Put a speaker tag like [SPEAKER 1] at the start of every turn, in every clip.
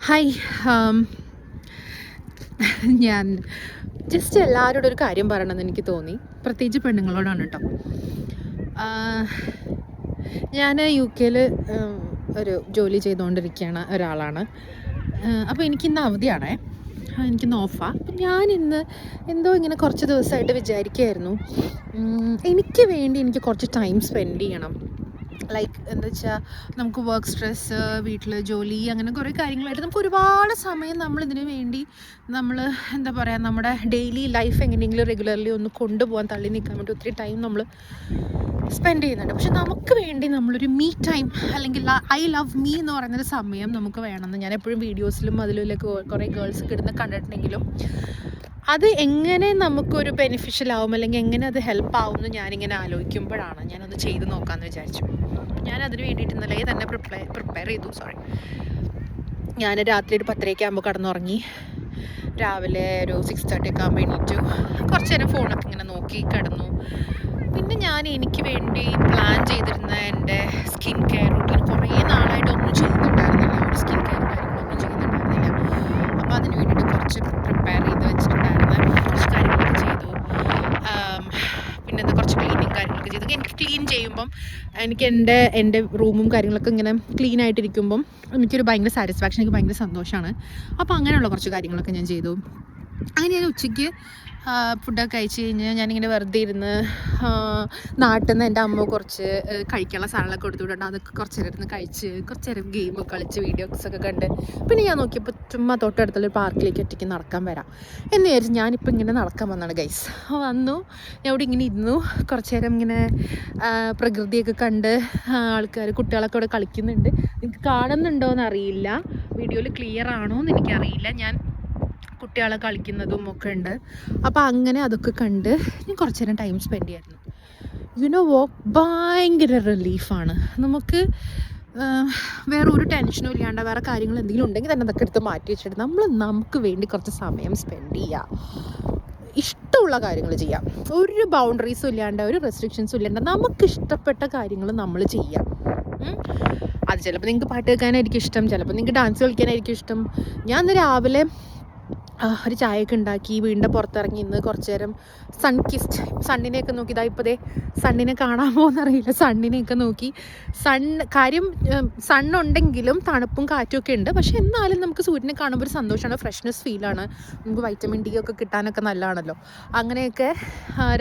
[SPEAKER 1] Hi. ഞാൻ just എല്ലാവരോടും ഒരു കാര്യം പറയണമെന്ന് എനിക്ക് തോന്നി. പ്രത്യേകിച്ച് പെണ്ണുങ്ങളോടാണ് കേട്ടോ. ഞാൻ UK-ൽ ഒരു ജോലി ചെയ്തുകൊണ്ടിരിക്കുകയാണ് ഒരാളാണ്. അപ്പോൾ എനിക്കിന്ന് അവധിയാണേ, എനിക്കിന്ന് ഓഫാണ്. അപ്പം ഞാനിന്ന് എന്തോ ഇങ്ങനെ കുറച്ച് ദിവസമായിട്ട് വിചാരിക്കുകയായിരുന്നു, എനിക്ക് വേണ്ടി എനിക്ക് കുറച്ച് ടൈം സ്പെൻഡ് ചെയ്യണം. ലൈക്ക് എന്താ വെച്ചാൽ നമുക്ക് വർക്ക് സ്ട്രെസ്സ്, വീട്ടിൽ ജോലി, അങ്ങനെ കുറേ കാര്യങ്ങളായിട്ട് നമുക്ക് ഒരുപാട് സമയം നമ്മളിതിന് വേണ്ടി എന്താ പറയുക, നമ്മുടെ ഡെയിലി ലൈഫ് എങ്ങനെയെങ്കിലും റെഗുലർലി ഒന്ന് കൊണ്ടുപോകാൻ, തള്ളി നീക്കാൻ വേണ്ടി ഒത്തിരി ടൈം നമ്മൾ സ്പെൻഡ് ചെയ്യുന്നുണ്ട്. പക്ഷെ നമുക്ക് വേണ്ടി നമ്മളൊരു മീ ടൈം, അല്ലെങ്കിൽ ഐ ലവ് മീ എന്ന് പറയുന്നൊരു സമയം നമുക്ക് വേണമെന്ന് ഞാൻ എപ്പോഴും വീഡിയോസിലും അതിലൊക്കെ കുറേ ഗേൾസൊക്കെ ഇടുന്ന കണ്ടിട്ടുണ്ടെങ്കിലും അത് എങ്ങനെ നമുക്കൊരു ബെനിഫിഷ്യൽ ആവും, അല്ലെങ്കിൽ എങ്ങനെ അത് ഹെൽപ്പ് ആവും എന്ന് ഞാനിങ്ങനെ ആലോചിക്കുമ്പോഴാണ് ഞാനൊന്ന് ചെയ്ത് നോക്കാമെന്ന് വിചാരിച്ചു. ഞാൻ അതിന് വേണ്ടിയിട്ട് ഇന്നലെ തന്നെ പ്രിപ്പയർ ചെയ്തു. ഞാൻ രാത്രി ഒരു 10:30 ആകുമ്പോൾ കിടന്നുറങ്ങി. രാവിലെ ഒരു 6:30 ഒക്കെ ആകുമ്പോൾ എണീറ്റു. കുറച്ച് നേരം ഫോണൊക്കെ ഇങ്ങനെ നോക്കി കിടന്നു. പിന്നെ ഞാൻ എനിക്ക് വേണ്ടി പ്ലാൻ ചെയ്തിരുന്ന എൻ്റെ സ്കിൻ കെയർ റൂട്ടീൻ കുറേ നാളായിട്ടൊന്നും ചെയ്യുന്നുണ്ടായിരുന്നില്ല. ഒരു സ്കിൻ കെയർ കാര്യങ്ങളൊന്നും ചെയ്യുന്നുണ്ടായിരുന്നില്ല. അപ്പോൾ അതിന് വേണ്ടിയിട്ട് കുറച്ച് പ്രിപ്പയർ ചെയ്ത് വെച്ചിട്ടുണ്ടായിരുന്നു. കുറച്ച് കാര്യങ്ങളൊക്കെ ചെയ്തു. പിന്നെ കുറച്ച് ക്ലീനിങ് കാര്യങ്ങളൊക്കെ ചെയ്തു. എനിക്ക് ക്ലീൻ ചെയ്യുമ്പം എനിക്ക് എൻ്റെ റൂമും കാര്യങ്ങളൊക്കെ ഇങ്ങനെ ക്ലീൻ ആയിട്ടിരിക്കുമ്പം എനിക്കൊരു ഭയങ്കര സാറ്റിസ്ഫാക്ഷൻ, എനിക്ക് ഭയങ്കര സന്തോഷമാണ്. അപ്പോൾ അങ്ങനെയുള്ള കുറച്ച് കാര്യങ്ങളൊക്കെ ഞാൻ ചെയ്തു. അങ്ങനെ ഞാൻ ഉച്ചയ്ക്ക് ഫുഡൊക്കെ കഴിച്ച് കഴിഞ്ഞ് ഞാനിങ്ങനെ വെറുതെ ഇരുന്ന് നാട്ടിൽ നിന്ന് എൻ്റെ അമ്മ കുറച്ച് കഴിക്കാനുള്ള സാധനങ്ങളൊക്കെ കൊടുത്തുവിട്ടുണ്ട്. അതൊക്കെ കുറച്ച് നേരം ഇരുന്ന് കഴിച്ച് കുറച്ച് നേരം ഗെയിമൊക്കെ കളിച്ച് വീഡിയോസൊക്കെ കണ്ട് പിന്നെ ഞാൻ നോക്കിയപ്പോൾ ചുമ്മാ തൊട്ടടുത്തുള്ള ഒരു പാർക്കിലേക്ക് ഒറ്റയ്ക്ക് നടക്കാൻ വരാം എന്ന് വിചാരിച്ച് ഞാനിപ്പോൾ ഇങ്ങനെ നടക്കാൻ വന്നതാണ് ഗൈസ്. വന്നു, ഞാൻ ഇവിടെ ഇങ്ങനെ ഇരുന്നു. കുറച്ച് നേരം ഇങ്ങനെ പ്രകൃതിയൊക്കെ കണ്ട് ആൾക്കാർ, കുട്ടികളൊക്കെ ഇവിടെ കളിക്കുന്നുണ്ട്. എനിക്ക് കാണുന്നുണ്ടോ എന്നറിയില്ല, വീഡിയോയിൽ ക്ലിയർ ആണോ എന്ന് എനിക്കറിയില്ല. ഞാൻ കുട്ടികളെ കളിക്കുന്നതും ഒക്കെ ഉണ്ട്. അപ്പോൾ അങ്ങനെ അതൊക്കെ കണ്ട് ഞാൻ കുറച്ച് നേരം ടൈം സ്പെൻഡ് ചെയ്യായിരുന്നു. ഭയങ്കര റിലീഫാണ് നമുക്ക്. വേറെ ഒരു ടെൻഷനും ഇല്ലാണ്ട് വേറെ കാര്യങ്ങൾ എന്തെങ്കിലും ഉണ്ടെങ്കിൽ തന്നെ അതൊക്കെ എടുത്ത് മാറ്റി വെച്ചിട്ട് നമുക്ക് വേണ്ടി കുറച്ച് സമയം സ്പെൻഡ് ചെയ്യാം. ഇഷ്ടമുള്ള കാര്യങ്ങൾ ചെയ്യാം. ഒരു ബൗണ്ടറീസും ഇല്ലാണ്ട്, ഒരു റെസ്ട്രിക്ഷൻസും ഇല്ലാണ്ട് നമുക്ക് ഇഷ്ടപ്പെട്ട കാര്യങ്ങൾ നമ്മൾ ചെയ്യാം. അത് ചിലപ്പോൾ നിങ്ങൾക്ക് പാട്ട് കേൾക്കാനായിരിക്കും ഇഷ്ടം, ചിലപ്പോൾ നിങ്ങൾക്ക് ഡാൻസ് കളിക്കാനായിരിക്കും ഇഷ്ടം. ഞാൻ ഇന്ന് രാവിലെ ഒരു ചായയൊക്കെ ഉണ്ടാക്കി വീടിൻ്റെ പുറത്തിറങ്ങി ഇന്ന് കുറച്ച് നേരം സണ്ണിനെയൊക്കെ നോക്കി. ഇതാ ഇപ്പോൾ സണ്ണിനെ കാണാമോ എന്നറിയില്ല, സണ്ണിനെയൊക്കെ നോക്കി. സണ്ണുണ്ടെങ്കിലും തണുപ്പും കാറ്റും ഒക്കെ ഉണ്ട്. പക്ഷെ എന്നാലും നമുക്ക് സൂര്യനെ കാണുമ്പോൾ ഒരു സന്തോഷമാണ്, ഫ്രഷ്നെസ് ഫീലാണ്. നമുക്ക് വൈറ്റമിൻ ഡി ഒക്കെ കിട്ടാനൊക്കെ നല്ലതാണല്ലോ. അങ്ങനെയൊക്കെ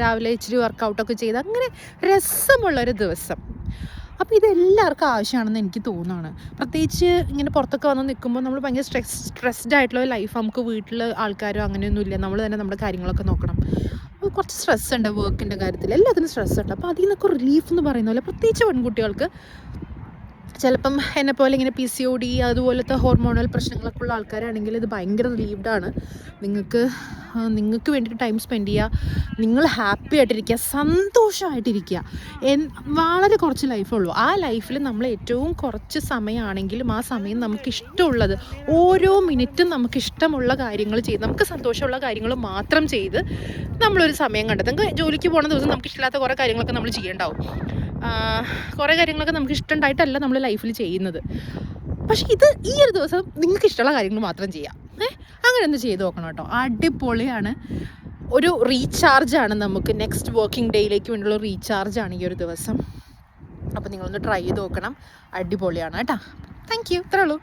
[SPEAKER 1] രാവിലെ ഇച്ചിരി വർക്കൗട്ടൊക്കെ ചെയ്ത് അങ്ങനെ രസമുള്ളൊരു ദിവസം. അപ്പോൾ ഇതെല്ലാവർക്കും ആവശ്യമാണെന്ന് എനിക്ക് തോന്നുകയാണ്. പ്രത്യേകിച്ച് ഇങ്ങനെ പുറത്തൊക്കെ വന്ന് നിൽക്കുമ്പോൾ നമ്മൾ ഭയങ്കര സ്ട്രെസ്ഡ് ആയിട്ടുള്ള ലൈഫ്, നമുക്ക് വീട്ടിൽ ആൾക്കാരോ അങ്ങനെയൊന്നുമില്ല, നമ്മൾ തന്നെ നമ്മുടെ കാര്യങ്ങളൊക്കെ നോക്കണം. അപ്പോൾ കുറച്ച് സ്ട്രെസ് ഉണ്ട് വർക്കിൻ്റെ കാര്യത്തിൽ, എല്ലാത്തിനും സ്ട്രെസ് ഉണ്ട്. അപ്പോൾ അതിൽ നിന്നൊക്കെ റിലീഫ് എന്ന് പറയുന്ന പോലെ പ്രത്യേകിച്ച് പെൺകുട്ടികൾക്ക്, ചിലപ്പം എന്നെപ്പോലെ ഇങ്ങനെ PCOD അതുപോലത്തെ ഹോർമോണൽ പ്രശ്നങ്ങളൊക്കെ ഉള്ള ആൾക്കാരാണെങ്കിൽ ഇത് ഭയങ്കര റിലീവ്ഡാണ്. നിങ്ങൾക്ക് വേണ്ടിയിട്ട് ടൈം സ്പെൻഡ് ചെയ്യുക, നിങ്ങൾ ഹാപ്പി ആയിട്ടിരിക്കുക, സന്തോഷമായിട്ടിരിക്കുക. വളരെ കുറച്ച് ലൈഫുള്ളൂ. ആ ലൈഫിൽ നമ്മൾ ഏറ്റവും കുറച്ച് സമയമാണെങ്കിലും ആ സമയം നമുക്ക് ഇഷ്ടമുള്ളത്, ഓരോ മിനിറ്റും നമുക്ക് ഇഷ്ടമുള്ള കാര്യങ്ങൾ ചെയ്ത്, നമുക്ക് സന്തോഷമുള്ള കാര്യങ്ങൾ മാത്രം ചെയ്ത് നമ്മളൊരു സമയം കണ്ടെത്തും. നമുക്ക് ജോലിക്ക് പോകുന്ന ദിവസം നമുക്ക് ഇഷ്ടമില്ലാത്ത കുറേ കാര്യങ്ങളൊക്കെ നമ്മൾ ചെയ്യേണ്ടാവും. കുറേ കാര്യങ്ങളൊക്കെ നമുക്ക് ഇഷ്ടമുണ്ടായിട്ടല്ല നമ്മൾ ലൈഫിൽ ചെയ്യുന്നത്. പക്ഷേ ഈ ഒരു ദിവസം നിങ്ങൾക്ക് ഇഷ്ടമുള്ള കാര്യങ്ങൾ മാത്രം ചെയ്യാം. അങ്ങനെ ഒന്ന് ചെയ്ത് നോക്കണം കേട്ടോ. അടിപൊളിയാണ്. ഒരു റീചാർജാണ് നമുക്ക്. നെക്സ്റ്റ് വർക്കിംഗ് ഡേയിലേക്ക് വേണ്ടിയുള്ള റീചാർജാണ് ഈ ഒരു ദിവസം. അപ്പോൾ നിങ്ങളൊന്ന് ട്രൈ ചെയ്ത് നോക്കണം. അടിപൊളിയാണ് കേട്ടോ. Thank you. ഇത്രേ ഉള്ളൂ.